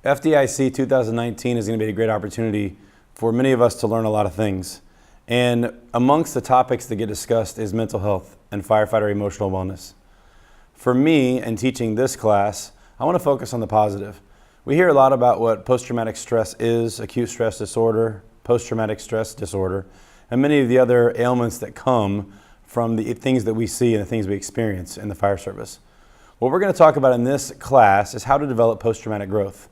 FDIC 2019 is going to be a great opportunity for many of us to learn a lot of things. And amongst the topics that get discussed is mental health and firefighter emotional wellness. For me, in teaching this class, I want to focus on the positive. We hear a lot about what post-traumatic stress is, acute stress disorder, post-traumatic stress disorder, and many of the other ailments that come from the things that we see and the things we experience in the fire service. What we're going to talk about in this class is how to develop post-traumatic growth.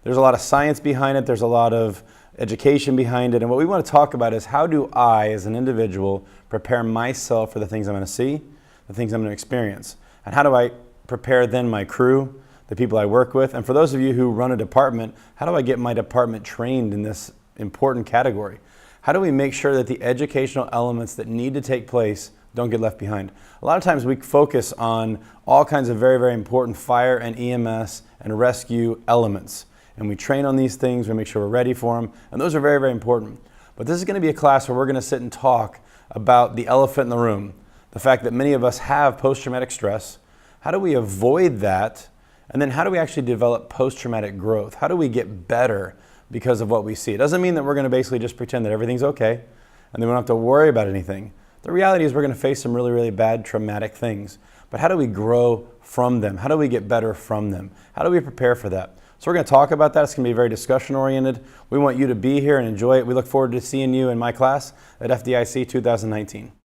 There's a lot of science behind it, there's a lot of education behind it, and what we want to talk about is how do I, as an individual, prepare myself for the things I'm going to see, the things I'm going to experience, and how do I prepare then my crew, the people I work with, and for those of you who run a department, how do I get my department trained in this important category? How do we make sure that the educational elements that need to take place don't get left behind? A lot of times we focus on all kinds of very, very important fire and EMS and rescue elements. And we train on these things, we make sure we're ready for them, and those are very, very important. But this is going to be a class where we're going to sit and talk about the elephant in the room, the fact that many of us have post-traumatic stress. How do we avoid that? And then how do we actually develop post-traumatic growth? How do we get better because of what we see? It doesn't mean that we're going to basically just pretend that everything's okay and then we don't have to worry about anything. The reality is we're going to face some really, really bad traumatic things. But how do we grow from them? How do we get better from them? How do we prepare for that? So we're going to talk about that. It's going to be very discussion oriented. We want you to be here and enjoy it. We look forward to seeing you in my class at FDIC 2019.